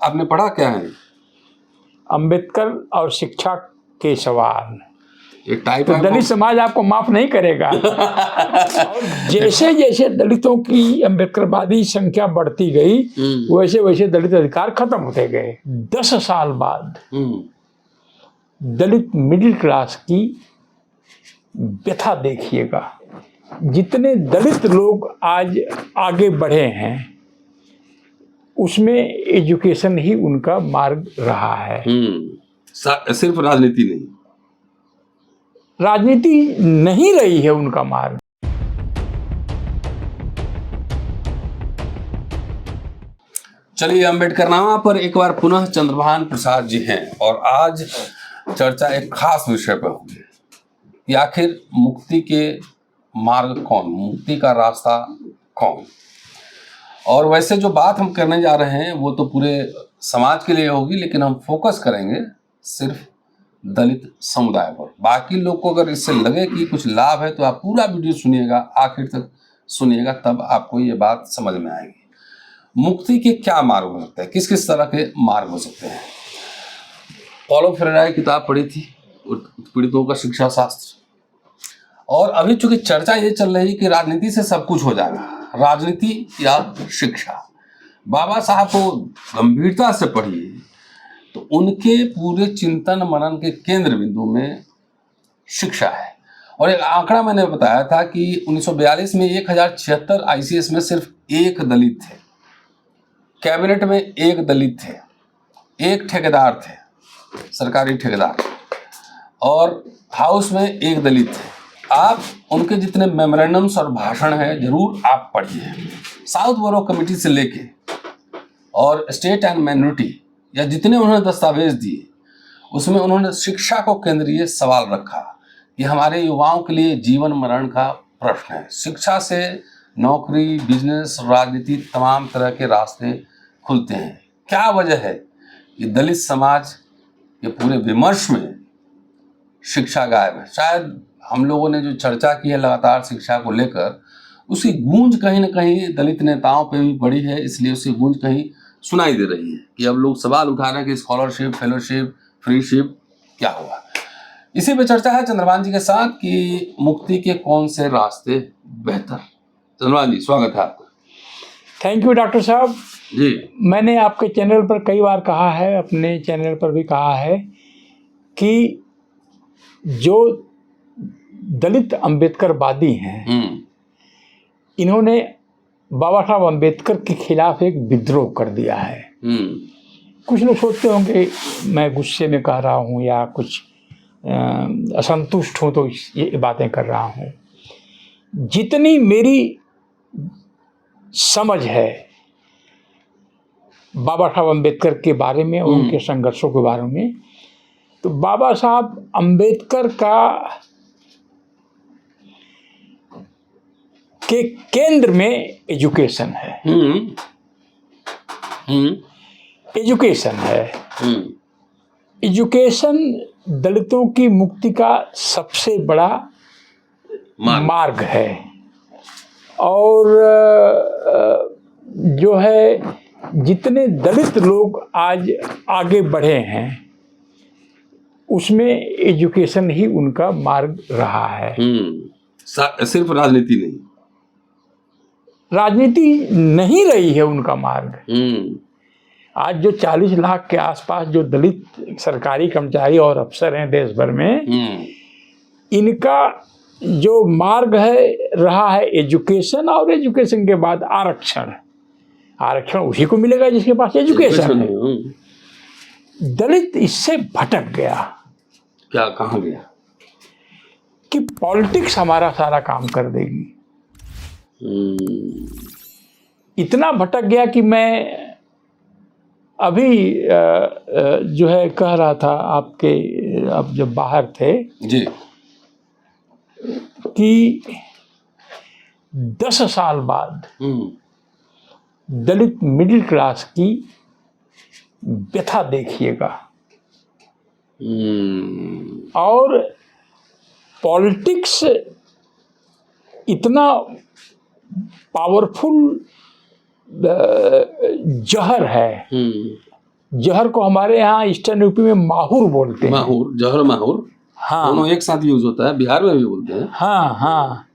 आपने पढ़ा क्या है? अंबेडकर और शिक्षा के सवाल। एक टाइप तो दलित समाज आपको माफ नहीं करेगा। और जैसे जैसे दलितों की अंबेडकरवादी संख्या बढ़ती गई वैसे वैसे दलित अधिकार खत्म होते गए। 10 साल बाद दलित मिडिल क्लास की व्यथा देखिएगा। जितने दलित लोग आज आगे बढ़े हैं उसमें एजुकेशन ही उनका मार्ग रहा है। सिर्फ राजनीति नहीं, राजनीति नहीं रही है उनका मार्ग। चलिए, अम्बेडकरनामा पर एक बार पुनः चंद्रभान प्रसाद जी हैं और आज चर्चा एक खास विषय पर होगी कि आखिर मुक्ति के मार्ग कौन, मुक्ति का रास्ता कौन। और वैसे जो बात हम करने जा रहे हैं वो तो पूरे समाज के लिए होगी, लेकिन हम फोकस करेंगे सिर्फ दलित समुदाय पर। बाकी लोग को अगर इससे लगे कि कुछ लाभ है तो आप पूरा वीडियो सुनिएगा, आखिर तक सुनिएगा, तब आपको ये बात समझ में आएगी। मुक्ति के क्या मार्ग हो सकते हैं, किस किस तरह के मार्ग हो सकते हैं। पॉलो फ्रेरा की किताब पढ़ी थी, उत्पीड़ितों का शिक्षा शास्त्र। और अभी चूंकि चर्चा ये चल रही कि राजनीति से सब कुछ हो जाएगा, राजनीति या शिक्षा। बाबा साहब को गंभीरता से पढ़िए तो उनके पूरे चिंतन मनन के केंद्र बिंदु में शिक्षा है। और एक आंकड़ा मैंने बताया था कि 1942 में 1076 ICS में सिर्फ एक दलित थे, कैबिनेट में एक दलित थे, एक ठेकेदार थे, सरकारी ठेकेदार, और हाउस में एक दलित थे। आप उनके जितने मेमोरेंडम्स और भाषण हैं जरूर आप पढ़िए। साउथ बोरो कमेटी से लेके और स्टेट एंड माइनॉरिटी या जितने उन्होंने दस्तावेज दिए उसमें उन्होंने शिक्षा को केंद्रीय सवाल रखा कि हमारे युवाओं के लिए जीवन मरण का प्रश्न है। शिक्षा से नौकरी, बिजनेस, राजनीति, तमाम तरह के रास्ते खुलते हैं। क्या वजह है कि दलित समाज के पूरे विमर्श में शिक्षा गायब है। शायद हम लोगों ने जो चर्चा की है लगातार शिक्षा को लेकर, उसकी गूंज कहीं ना कहीं दलित नेताओं पे भी पड़ी है, इसलिए उसकी गूंज कहीं सुनाई दे रही है कि अब लोग सवाल उठा रहे हैं कि स्कॉलरशिप, फेलोशिप, फ्रीशिप क्या हुआ। इसी पे चर्चा है चंद्रभान जी के साथ कि मुक्ति के कौन से रास्ते बेहतर। चंद्रभान जी, स्वागत है आपका। थैंक यू डॉक्टर साहब जी। मैंने आपके चैनल पर कई बार कहा है, अपने चैनल पर भी कहा है कि जो दलित अंबेडकरवादी हैं इन्होंने बाबा साहब अंबेडकर के खिलाफ एक विद्रोह कर दिया है। कुछ लोग सोचते होंगे मैं गुस्से में कह रहा हूँ या कुछ असंतुष्ट हूँ तो ये बातें कर रहा हूँ। जितनी मेरी समझ है बाबा साहब अंबेडकर के बारे में और उनके संघर्षों के बारे में, तो बाबा साहब अंबेडकर का के केंद्र में एजुकेशन है। एजुकेशन है। एजुकेशन दलितों की मुक्ति का सबसे बड़ा मार्ग है। और जो है जितने दलित लोग आज आगे बढ़े हैं उसमें एजुकेशन ही उनका मार्ग रहा है। सिर्फ राजनीति नहीं, राजनीति नहीं रही है उनका मार्ग। आज जो 40 लाख के आसपास जो दलित सरकारी कर्मचारी और अफसर हैं देश भर में, इनका जो मार्ग है रहा है एजुकेशन, और एजुकेशन के बाद आरक्षण। आरक्षण उसी को मिलेगा जिसके पास एजुकेशन है। दलित इससे भटक गया। क्या, कहाँ गया? कि पॉलिटिक्स हमारा सारा काम कर देगी। इतना भटक गया कि मैं अभी जो है कह रहा था आपके, अब जब बाहर थे जी, कि 10 साल बाद दलित मिडिल क्लास की व्यथा देखिएगा। और पॉलिटिक्स इतना पावरफुल जहर है जहर को हमारे यहाँ ईस्टर्न यूपी में माहूर बोलते हैं। माहूर, जहर माहूर, हाँ दोनों एक साथ यूज होता है, बिहार में भी बोलते हैं। हाँ हाँ,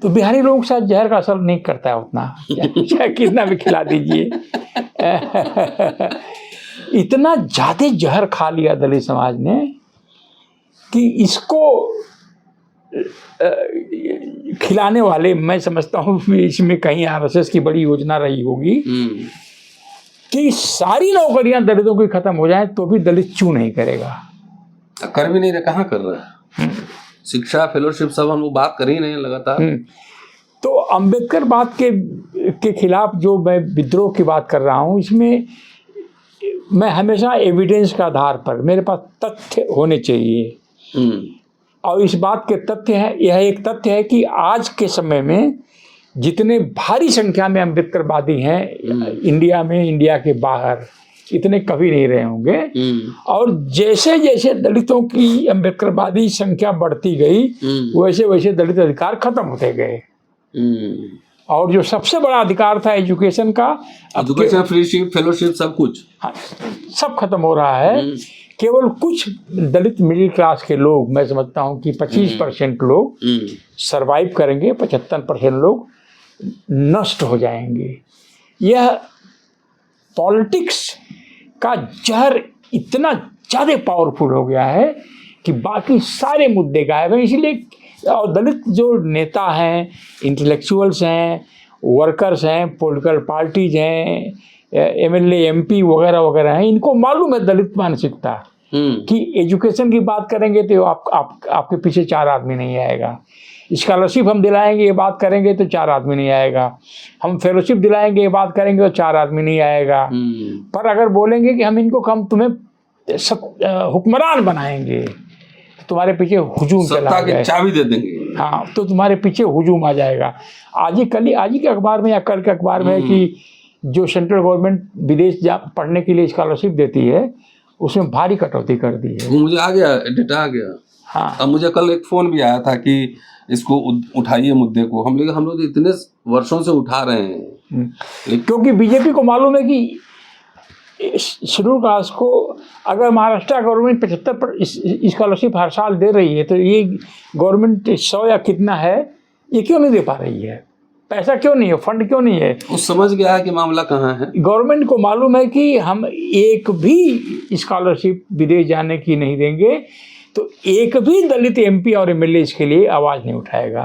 तो बिहारी लोगों के साथ जहर का असर नहीं करता है उतना, चाहे कितना भी खिला दीजिए। इतना ज्यादा जहर खा लिया दलित समाज ने कि इसको खिलाने वाले, मैं समझता हूँ इसमें कहीं आरएसएस की बड़ी योजना रही होगी कि सारी नौकरियां दलितों की खत्म हो जाएं तो भी दलित चू नहीं करेगा। कर भी नहीं रहे, कहाँ कर रहा है? शिक्षा, फेलोशिप सब हम लोग बात कर ही नहीं लगातार। तो अंबेडकर बात के खिलाफ जो मैं विद्रोह की बात कर रहा हूँ, इसमें मैं हमेशा एविडेंस के आधार पर, मेरे पास तथ्य होने चाहिए। और इस बात के तथ्य है, यह एक तथ्य है कि आज के समय में जितने भारी संख्या में अम्बेडकरवादी हैं इंडिया में, इंडिया के बाहर, इतने कभी नहीं रहे होंगे। और जैसे जैसे दलितों की अम्बेडकरवादी संख्या बढ़ती गई, वैसे वैसे दलित अधिकार खत्म होते गए। और जो सबसे बड़ा अधिकार था एजुकेशन का, एजुकेशन, फ्रीशिप, फेलोशिप, सब कुछ, हाँ, सब खत्म हो रहा है। केवल कुछ दलित मिडिल क्लास के लोग, मैं समझता हूँ कि 25% लोग सरवाइव करेंगे, 75% लोग नष्ट हो जाएंगे। यह पॉलिटिक्स का जहर इतना ज़्यादा पावरफुल हो गया है कि बाकी सारे मुद्दे गायब हैं। इसीलिए और दलित जो नेता हैं, इंटेलेक्चुअल्स हैं, वर्कर्स हैं, पॉलिटिकल पार्टीज हैं, एमएलए, एमपी वगैरह वगैरह हैं, इनको मालूम है दलित मानसिकता कि एजुकेशन की बात करेंगे तो आपके पीछे 4 आदमी नहीं आएगा। स्कॉलरशिप हम दिलाएंगे, ये बात करेंगे तो 4 आदमी नहीं आएगा। हम फेलोशिप दिलाएंगे, ये बात करेंगे तो 4 आदमी नहीं आएगा। पर अगर बोलेंगे कि हम तुम्हें हुक्मरान बनाएंगे, तो तुम्हारे पीछे हुजूम चला सत्ता की चाबी दे देंगे। हाँ, तो तुम्हारे पीछे हुजूम आ जाएगा। आज ही के अखबार में या कल के अखबार में है कि जो सेंट्रल गवर्नमेंट विदेश पढ़ने के लिए स्कॉलरशिप देती है, उसमें भारी कटौती कर दी है। मुझे आ गया, डेटा आ गया। हाँ, अब मुझे कल एक फोन भी आया था कि इसको उठाइए मुद्दे को। हम लोग इतने वर्षों से उठा रहे हैं, क्योंकि बीजेपी को मालूम है कि शेड्यूल कास्ट को अगर महाराष्ट्र गवर्नमेंट 75% स्कॉलरशिप हर साल दे रही है, तो ये गवर्नमेंट 100 या कितना है, ये क्यों नहीं दे पा रही है? पैसा क्यों नहीं है? फंड क्यों नहीं है? वो समझ गया है कि मामला कहाँ है। गवर्नमेंट को मालूम है कि हम एक भी स्कॉलरशिप विदेश जाने की नहीं देंगे, तो एक भी दलित एमपी और एमएलए इसके लिए आवाज़ नहीं उठाएगा।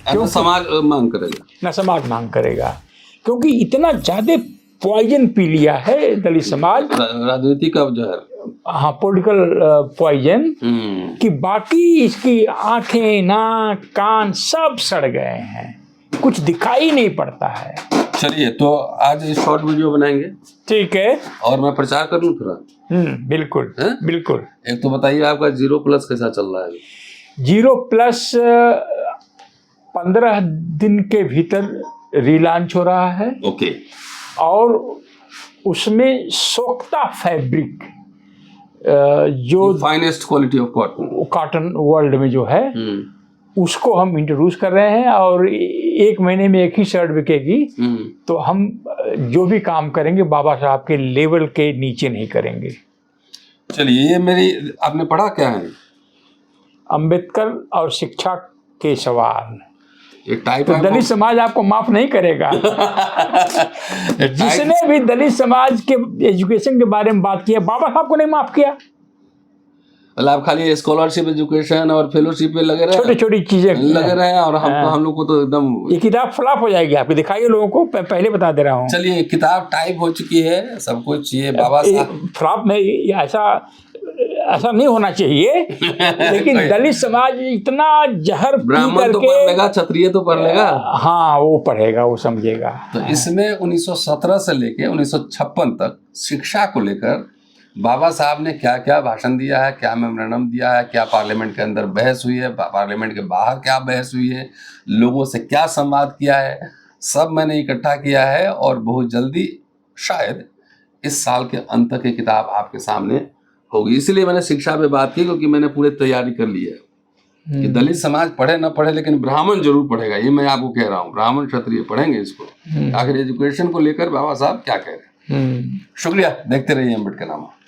क्यों? समाज मांग करेगा ना, समाज मांग करेगा, क्योंकि इतना ज़्यादा पॉइजन पी लिया है दलित समाज, राजनीति का जहर, हाँ, पॉलिटिकल पॉइजन, कि बाकी इसकी आंखें, नाक, कान सब सड़ गए हैं, कुछ दिखाई नहीं पड़ता है। चलिए, तो आज शॉर्ट वीडियो बनाएंगे, ठीक है, और मैं प्रचार कर लूँ थोड़ा। बिल्कुल है? बिल्कुल। एक तो बताइए आपका 0+ कैसा चल रहा है? 0+ 15 दिन के भीतर रीलॉन्च हो रहा है। ओके। और उसमें सोक्ता फैब्रिक, जो finest quality of cotton world में जो है, उसको हम इंट्रोड्यूस कर रहे हैं। और 1 महीने में एक ही शर्ट बिकेगी। तो हम जो भी काम करेंगे बाबा साहब के लेवल के नीचे नहीं करेंगे। चलिए, ये मेरी, आपने पढ़ा क्या है? अंबेडकर और शिक्षा के सवाल। टाइप तो दलित समाज आपको माफ नहीं करेगा। जिसने भी दलित समाज के एजुकेशन के बारे में बात किया, बाबा साहब को नहीं माफ किया। मतलब आप खाली स्कॉलरशिप, एजुकेशन और फेलोशिप पे लगे रहे, छोटी छोटी चीजें लगे रहे हैं। और हम लोग को तो एकदम, ये किताब फ्लॉप हो जाएगी आपकी, दिखाइए लोगों को, पहले बता दे रहा हूँ। चलिए, किताब टाइप हो चुकी है, सब कुछ। ये बाबा साहब फ्लॉप में ऐसा नहीं होना चाहिए। लेकिन दलित समाज इतना जहर ब्राह्मण तो पढ़ लेगा, क्षत्रिय तो पढ़ लेगा, हाँ, वो पढ़ेगा, वो समझेगा। तो इसमें 1917 से लेके 1956 तक शिक्षा को लेकर बाबा साहब ने क्या क्या भाषण दिया है, क्या मेमोरेंडम दिया है, क्या पार्लियामेंट के अंदर बहस हुई है, पार्लियामेंट के बाहर क्या बहस हुई है, लोगों से क्या संवाद किया है, सब मैंने इकट्ठा किया है। और बहुत जल्दी, शायद इस साल के अंत तक ये किताब आपके सामने होगी। इसलिए मैंने शिक्षा पे बात की, क्योंकि मैंने पूरी तैयारी कर ली है कि दलित समाज पढ़े ना पढ़े, लेकिन ब्राह्मण जरूर पढ़ेगा। ये मैं आपको कह रहा हूँ, ब्राह्मण क्षत्रिय पढ़ेंगे इसको। आखिर एजुकेशन को लेकर बाबा साहब क्या कह रहे हैं। हम्म। शुक्रिया, देखते रहिए अम्बेडकर नामा।